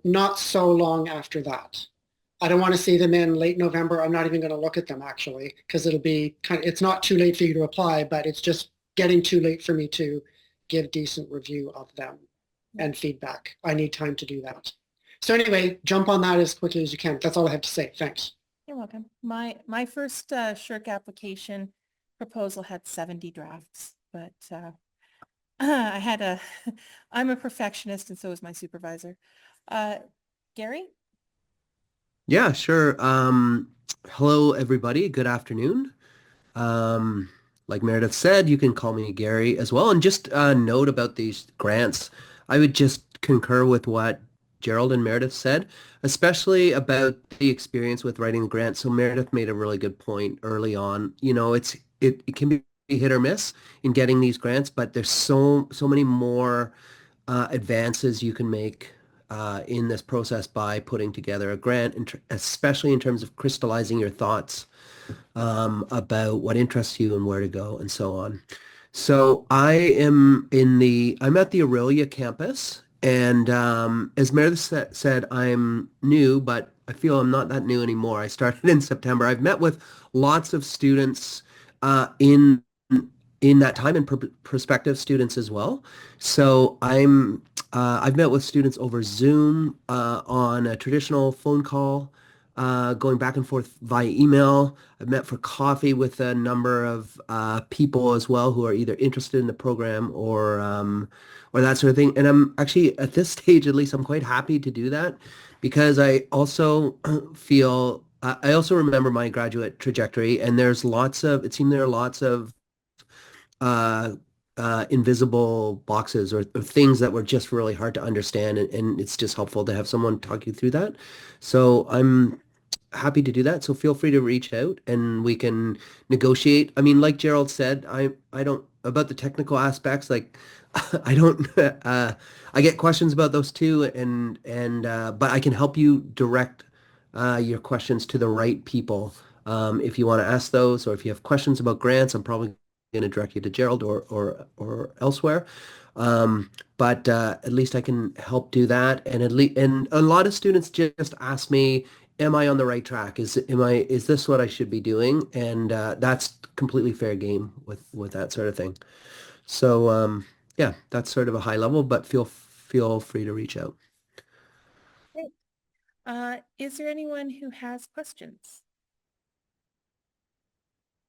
not so long after that. I don't want to see them in late November. I'm not even going to look at them, actually, because it'll be it's not too late for you to apply, but it's just getting too late for me to give decent review of them and feedback. I need time to do that. So anyway, jump on that as quickly as you can. That's all I have to say. Thanks. You're welcome. My first SHRC application proposal had 70 drafts, but I had I'm a perfectionist and so is my supervisor. Gary? Yeah, sure. Hello, everybody. Good afternoon. Um, like Meredith said, you can call me Gary as well. And just a note about these grants, I would just concur with what Gerald and Meredith said, especially about the experience with writing the grant. So Meredith made a really good point early on. You know, it can be hit or miss in getting these grants, but there's so many more advances you can make in this process by putting together a grant, especially in terms of crystallizing your thoughts about what interests you and where to go and so on. So I'm at the Aurelia campus, and as Meredith said, I'm new, but I feel I'm not that new anymore. I started in September. I've met with lots of students in that time and prospective students as well. So I've met with students over Zoom on a traditional phone call, going back and forth via email. I've met for coffee with a number of people as well who are either interested in the program or that sort of thing. And I'm actually at this stage, at least, I'm quite happy to do that because I also feel I also remember my graduate trajectory, and it seemed there are lots of uh, invisible boxes or things that were just really hard to understand, and it's just helpful to have someone talk you through that. So I'm happy to do that. So feel free to reach out and we can negotiate. I mean, like Gerald said, I don't about the technical aspects, like I don't I get questions about those too, and but I can help you direct your questions to the right people. If you want to ask those, or if you have questions about grants, I'm probably going to direct you to Gerald or elsewhere. But at least I can help do that. And and a lot of students just ask me, am I on the right track? Is this what I should be doing? And that's completely fair game with that sort of thing. So yeah, that's sort of a high level, but feel free to reach out. Great. Is there anyone who has questions?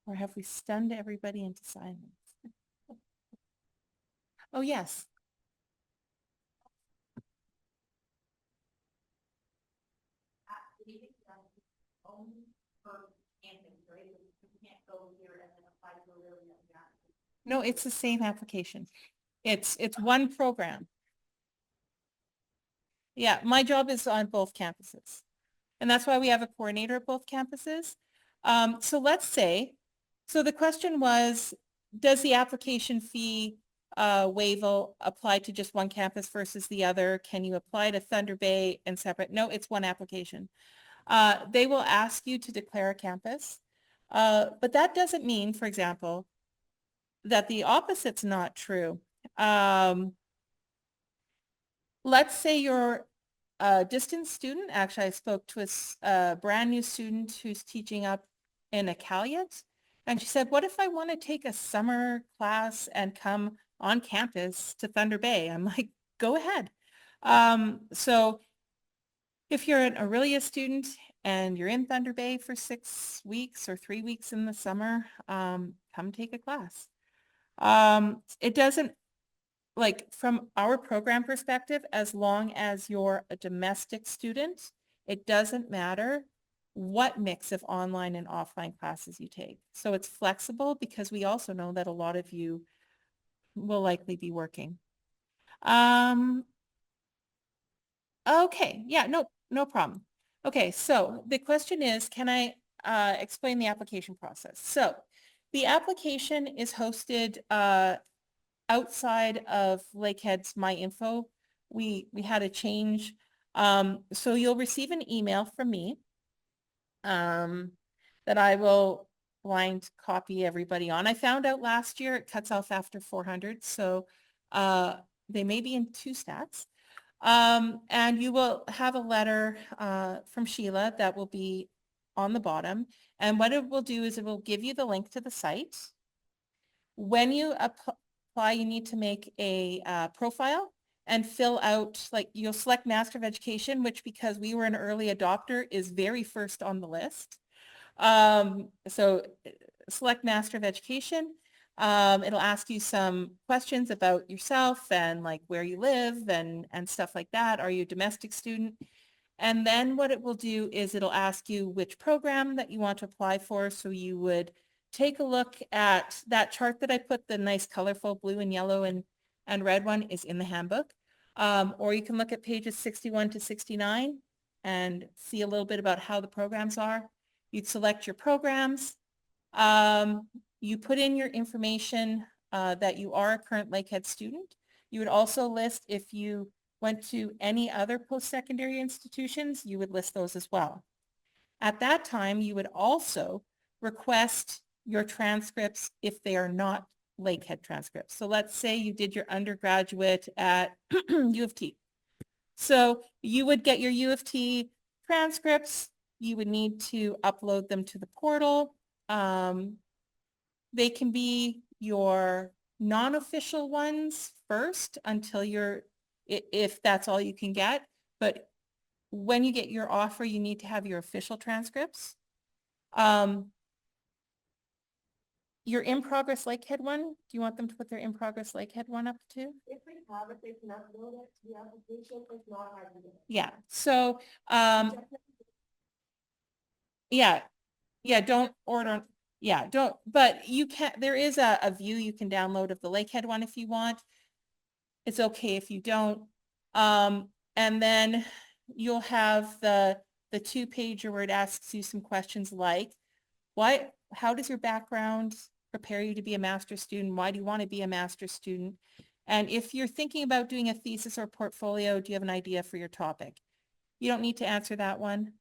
Or have we stunned everybody into silence? Oh, yes. No, it's the same application. It's one program. Yeah, my job is on both campuses. And that's why we have a coordinator at both campuses. So let's say, so the question was, does the application fee waiver apply to just one campus versus the other? Can you apply to Thunder Bay and separate? No, it's one application. They will ask you to declare a campus. But that doesn't mean, for example, that the opposite's not true. Let's say you're a distance student. Actually, I spoke to a brand new student who's teaching up in Iqaluit. And she said, what if I want to take a summer class and come on campus to Thunder Bay? I'm like, go ahead. So if you're an Aurelia student and you're in Thunder Bay for 6 weeks or 3 weeks in the summer, come take a class. It doesn't, like from our program perspective, as long as you're a domestic student, it doesn't matter what mix of online and offline classes you take. So it's flexible because we also know that a lot of you will likely be working. Okay, yeah, no problem. Okay, so the question is, can I explain the application process? So the application is hosted outside of Lakehead's My Info. We had a change. So you'll receive an email from me that I will blind copy everybody on. I found out last year it cuts off after 400, so they may be in 2 stats. And you will have a letter from Sheila that will be on the bottom. And what it will do is it will give you the link to the site. When you apply, you need to make a profile and fill out, like you'll select Master of Education, which because we were an early adopter is very first on the list. So select Master of Education. It'll ask you some questions about yourself and like where you live and stuff like that. Are you a domestic student? And then what it will do is it'll ask you which program that you want to apply for. So you would take a look at that chart that I put, the nice colorful blue and yellow and red one is in the handbook. Or you can look at pages 61 to 69 and see a little bit about how the programs are. You'd select your programs. You put in your information that you are a current Lakehead student. You would also list if you went to any other post-secondary institutions, you would list those as well. At that time, you would also request your transcripts if they are not Lakehead transcripts. So let's say you did your undergraduate at U of T. So you would get your U of T transcripts. You would need to upload them to the portal. They can be your non-official ones first until you're, if that's all you can get. But when you get your offer, you need to have your official transcripts. Your in-progress Lakehead one, do you want them to put their in-progress Lakehead one up too? If they have it, they can upload it to the application. If not, I can do it. Yeah, so, yeah, don't order, yeah, don't, but you can, there is a view you can download of the Lakehead one if you want. It's okay if you don't. And then you'll have the 2-pager where it asks you some questions like, how does your background prepare you to be a master's student? Why do you want to be a master's student? And if you're thinking about doing a thesis or portfolio, do you have an idea for your topic? You don't need to answer that one.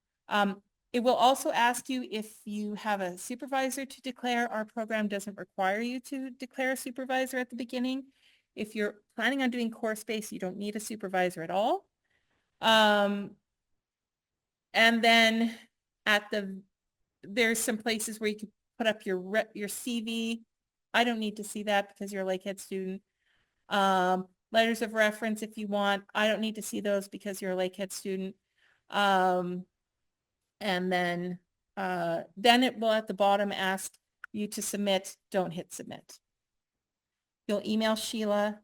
It will also ask you if you have a supervisor to declare. Our program doesn't require you to declare a supervisor at the beginning. If you're planning on doing course-based, you don't need a supervisor at all. And then there's some places where you can put up your CV. I don't need to see that because you're a Lakehead student. Letters of reference if you want. I don't need to see those because you're a Lakehead student. And then it will at the bottom ask you to submit. Don't hit submit. You'll email Sheila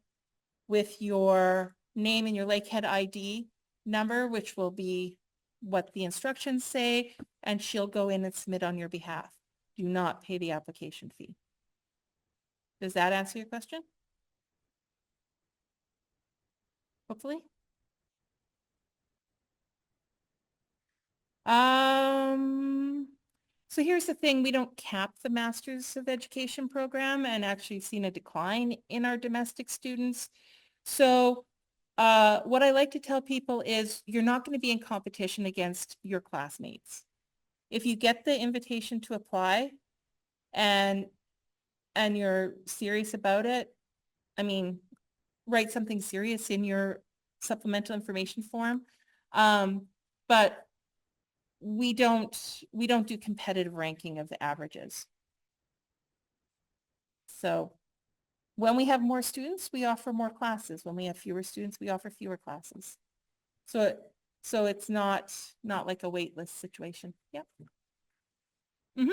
with your name and your Lakehead ID number, which will be what the instructions say, and she'll go in and submit on your behalf. Do not pay the application fee. Does that answer your question? Hopefully. So here's the thing, we don't cap the Masters of Education program and actually seen a decline in our domestic students. So what I like to tell people is you're not going to be in competition against your classmates. If you get the invitation to apply and you're serious about it, I mean, write something serious in your supplemental information form. But we don't do competitive ranking of the averages. So when we have more students, we offer more classes. When we have fewer students, we offer fewer classes. So it's not like a wait list situation. Yep. Mm-hmm.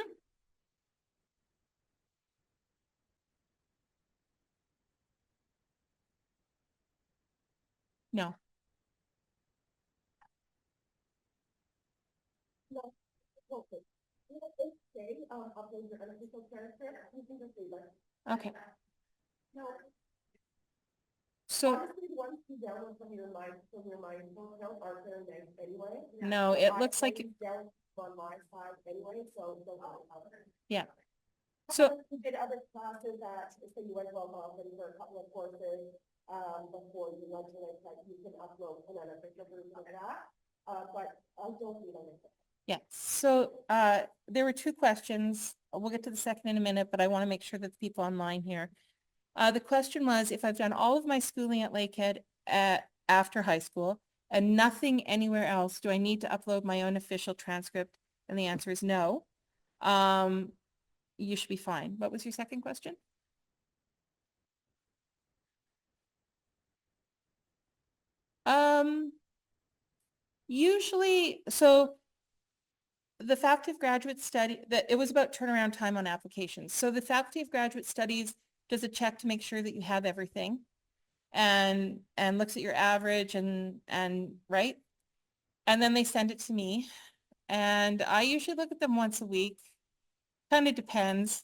No. Okay. So no, it looks like yeah. So you did other classes that, so you went Lovell-Johnston for a couple of courses before you went to it, that you can upload an unofficial version of that. But I don't need anything. yeah, so there were 2 questions. We'll get to the second in a minute, but I want to make sure that the people online here. The question was, if I've done all of my schooling at Lakehead after high school and nothing anywhere else, do I need to upload my own official transcript? And the answer is no. You should be fine. What was your second question? Usually, so the Faculty of Graduate Study, that it was about turnaround time on applications. So the Faculty of Graduate Studies does a check to make sure that you have everything and looks at your average and right. And then they send it to me. And I usually look at them once a week. Kind of depends.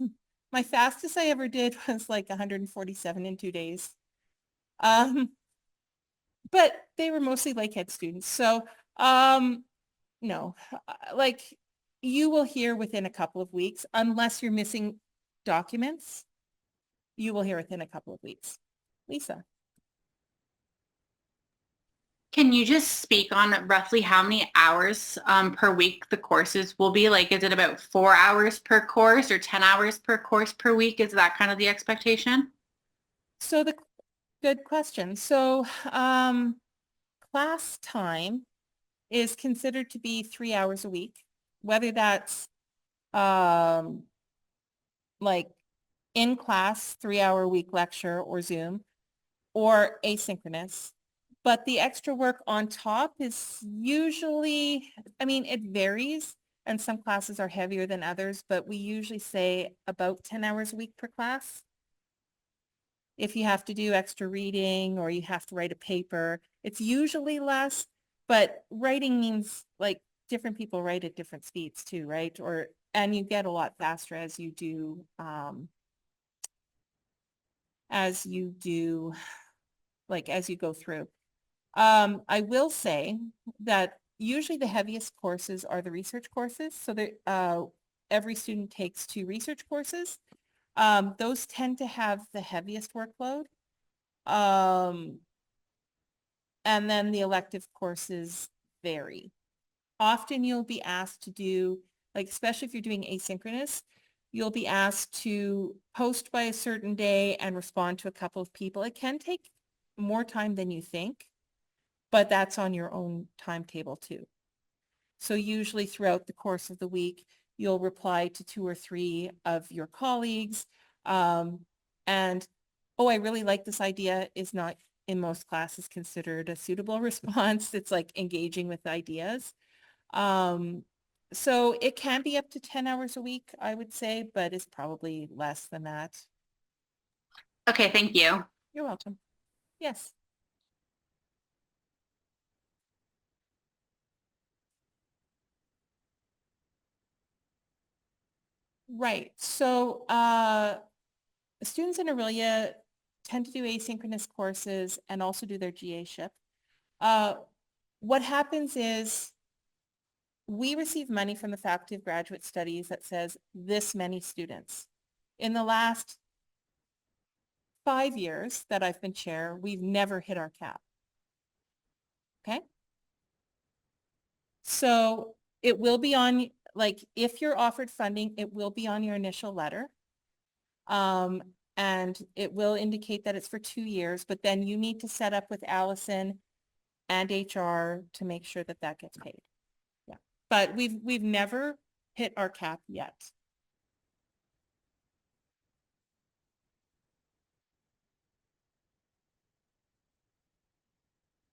My fastest I ever did was like 147 in 2 days. But they were mostly Lakehead students. So, no, like you will hear within a couple of weeks, unless you're missing documents, you will hear within a couple of weeks. Lisa. Can you just speak on roughly how many hours per week the courses will be? Like, is it about 4 hours per course or 10 hours per course per week? Is that kind of the expectation? So good question. So class time is considered to be 3 hours a week, whether that's like in class 3 hour a week lecture or Zoom or asynchronous. But the extra work on top is usually, I mean, it varies and some classes are heavier than others, but we usually say about 10 hours a week per class. If you have to do extra reading or you have to write a paper, it's usually less, but writing means like different people write at different speeds too, right? And you get a lot faster as you do as you go through. I will say that usually the heaviest courses are the research courses. So that every student takes 2 research courses. Those tend to have the heaviest workload. And then the elective courses vary. Often you'll be asked to do, like, especially if you're doing asynchronous, you'll be asked to post by a certain day and respond to a couple of people. It can take more time than you think, but that's on your own timetable too. So usually throughout the course of the week, you'll reply to 2 or 3 of your colleagues. And, oh, I really like this idea is not in most classes considered a suitable response. It's like engaging with ideas. So it can be up to 10 hours a week, I would say, but it's probably less than that. Okay, thank you. You're welcome. Yes. Right. So students in Aurelia tend to do asynchronous courses and also do their GA-ship. What happens is we receive money from the Faculty of Graduate Studies that says this many students. In the last 5 years that I've been chair, we've never hit our cap. Okay? So it will be on, like, if you're offered funding, it will be on your initial letter. And it will indicate that it's for 2 years, but then you need to set up with Allison and HR to make sure that that gets paid. Yeah. But we've never hit our cap yet.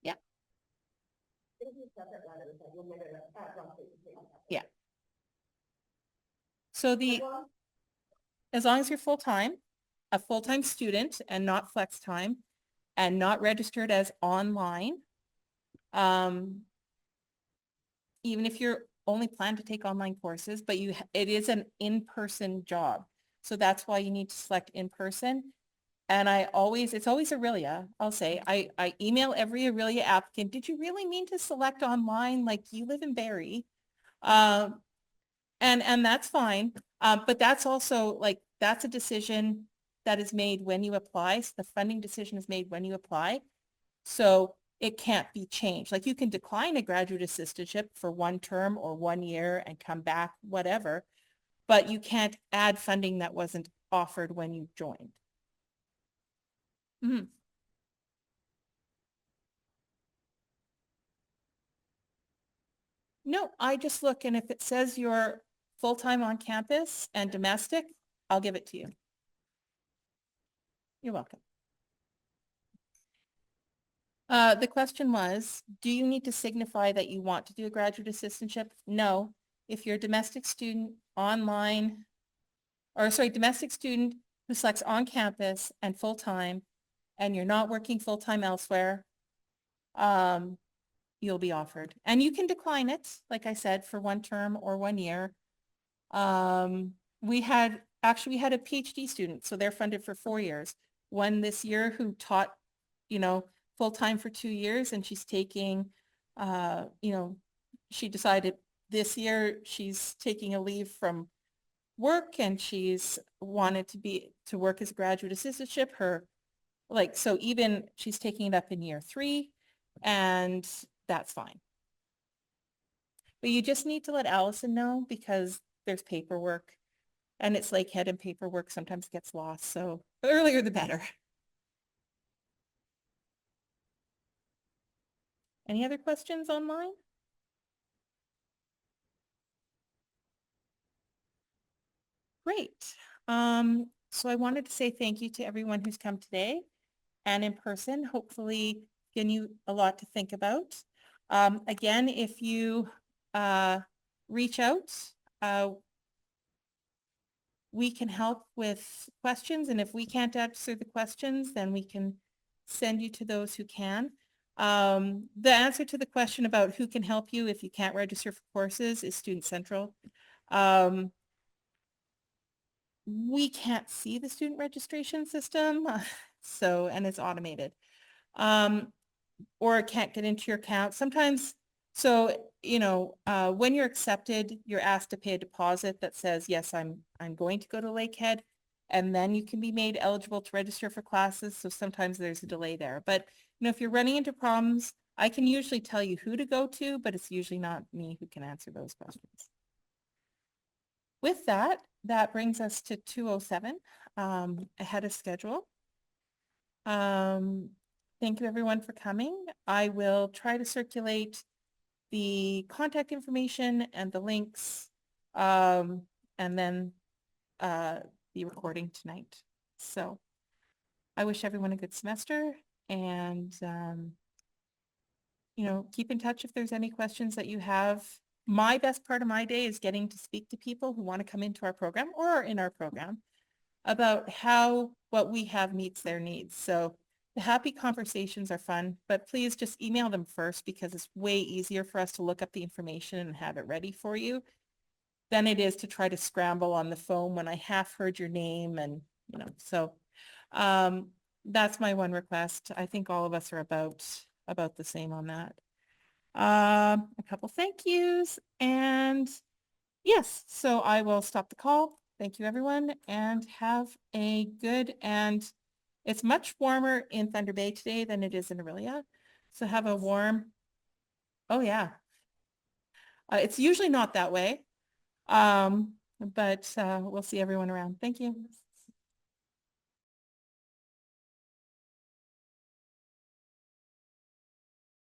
Yeah. Yeah. So as long as you're full-time, a full-time student and not flex time and not registered as online, even if you're only plan to take online courses, but it is an in-person job. So that's why you need to select in-person. And it's always Aurelia, I'll say. I email every Aurelia applicant, did you really mean to select online? Like, you live in Barrie. And that's fine. But that's also like, that's a decision that is made when you apply. So the funding decision is made when you apply. So it can't be changed. Like, you can decline a graduate assistantship for 1 term or 1 year and come back, whatever, but you can't add funding that wasn't offered when you joined. Mm-hmm. No, I just look, and if it says you're full-time on campus and domestic, I'll give it to you. You're welcome. The question was, do you need to signify that you want to do a graduate assistantship? No, if you're a domestic student online, or sorry, domestic student who selects on campus and full-time, and you're not working full-time elsewhere, you'll be offered. And you can decline it, like I said, for 1 term or 1 year. We had a PhD student, so they're funded for 4 years. One this year who taught, full-time for 2 years, and she's taking, she decided this year she's taking a leave from work, and she's wanted to work as a graduate assistantship. So even she's taking it up in year 3, and that's fine. But you just need to let Allison know, because there's paperwork, and it's Lakehead, and paperwork sometimes gets lost. So the earlier the better. Any other questions online? Great. So I wanted to say thank you to everyone who's come today and in person, hopefully giving you a lot to think about. Again, if you reach out, we can help with questions, and if we can't answer the questions, then we can send you to those who can. The answer to the question about who can help you if you can't register for courses is Student Central. We can't see the student registration system, and it's automated, or it can't get into your account. Sometimes, when you're accepted, you're asked to pay a deposit that says, yes, I'm going to go to Lakehead, and then you can be made eligible to register for classes. So sometimes there's a delay there. But, if you're running into problems, I can usually tell you who to go to, but it's usually not me who can answer those questions. With that brings us to 2:07, ahead of schedule. Thank you everyone for coming. I will try to circulate the contact information and the links, and then the recording tonight. So I wish everyone a good semester, and keep in touch if there's any questions that you have. My best part of my day is getting to speak to people who want to come into our program or are in our program about how what we have meets their needs. So the happy conversations are fun, but please just email them first, because it's way easier for us to look up the information and have it ready for you than it is to try to scramble on the phone when I half heard your name. And, so that's my one request. I think all of us are about the same on that. A couple thank yous, and yes, so I will stop the call. Thank you everyone, and have a good, and it's much warmer in Thunder Bay today than it is in Aurelia. So have a warm, oh yeah. It's usually not that way, but we'll see everyone around. Thank you.